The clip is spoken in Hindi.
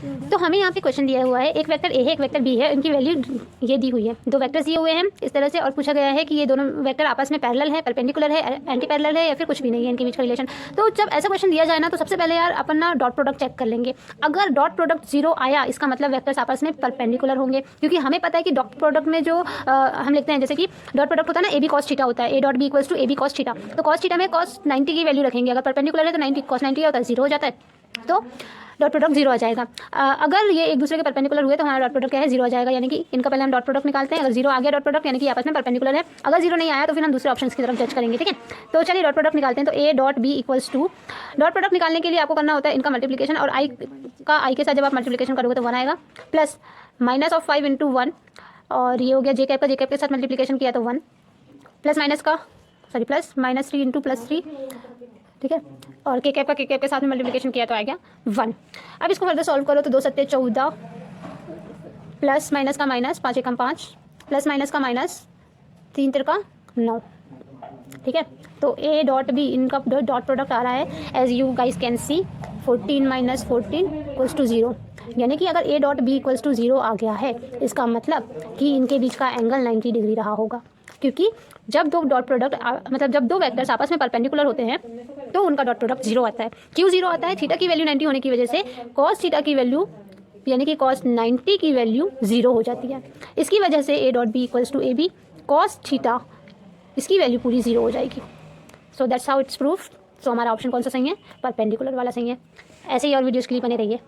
तो हमें यहाँ पे क्वेश्चन दिया हुआ है, एक वेक्टर ए है एक वेक्टर बी है, इनकी वैल्यू ये दी हुई है, दो वेक्टर्स दिए हुए हैं इस तरह से, और पूछा गया है कि ये दोनों वेक्टर आपस में पैरेलल है, परपेंडिकुलर है, एंटी पैरेलल है, या फिर कुछ भी नहीं है इनके बीच का रिलेशन। तो जब ऐसा क्वेश्चन दिया जाए ना, तो सबसे पहले यार अपन ना डॉट प्रोडक्ट चेक कर लेंगे। अगर डॉट प्रोडक्ट 0 आया, इसका मतलब वेक्टर्स आपस में परपेंडिकुलर होंगे, क्योंकि हमें पता है कि डॉट प्रोडक्ट में जो हम लिखते हैं, जैसे कि डॉट प्रोडक्ट होता है ना, ए बी कॉस थीटा होता है, A dot B equals to A B cos theta. तो कॉस थीटा में कॉस 90 की वैल्यू रखेंगे, अगर परपेंडिकुलर है तो 90 कॉस 90 होता है, 0 हो जाता है, तो डॉट प्रोडक्ट 0 आ जाएगा। अगर ये एक दूसरे के परपेंडिकुलर हुए तो हमारा डॉट प्रोडक्ट क्या है, 0 आ जाएगा। यानी कि इनका पहले हम डॉट प्रोडक्ट निकालते हैं, अगर 0 आ गया डॉट प्रोडक्ट यानी कि आपस में परपेंडिकुलर है, अगर 0 नहीं आया तो फिर हम दूसरे ऑप्शन की तरफ जज करेंगे, ठीक है। तो चलिए डॉट प्रोडक्ट निकालते हैं। तो A dot B equals to, dot product निकालने के लिए आपको करना होता है इनका मल्टीप्लिकेशन, और आई के साथ जब आप मल्टीप्लिकेशन करोगे तो 1 आएगा, प्लस माइनस ऑफ 5 इंटू 1, और ये हो गया जे कैप का, जे कैप के साथ मल्टीप्लिकेशन किया तो 1, प्लस माइनस का प्लस माइनस 3 इंटू प्लस 3, ठीक है, और के कैप के साथ में मल्टीप्लिकेशन किया तो आ गया 1। अब इसको फर्दर सॉल्व करो तो 2 सत्ते 14, प्लस माइनस का माइनस, 5 एकम 5, प्लस माइनस का माइनस, 3 तिरका 9, ठीक है। तो ए डॉट बी, इनका डॉट प्रोडक्ट आ रहा है as you guys can see 14 minus 14 equals to 0। यानी कि अगर A dot B equals to 0 आ गया है, इसका मतलब कि इनके बीच का एंगल 90 डिग्री रहा होगा, क्योंकि जब दो डॉट प्रोडक्ट मतलब जब दो वेक्टर्स आपस में परपेंडिकुलर होते हैं तो उनका डॉट प्रोडक्ट 0 आता है। क्यों 0 आता है? थीटा की वैल्यू 90 होने की वजह से कॉस थीटा की वैल्यू यानी कि कॉस 90 की वैल्यू 0 हो जाती है। इसकी वजह से A dot B equals to A B cos theta, इसकी वैल्यू पूरी 0 हो जाएगी। So that's how it's proof. So हमारा ऑप्शन कौन सा सही है? परपेंडिकुलर वाला सही है। ऐसे ही और वीडियोज़ के लिए बने रहिए।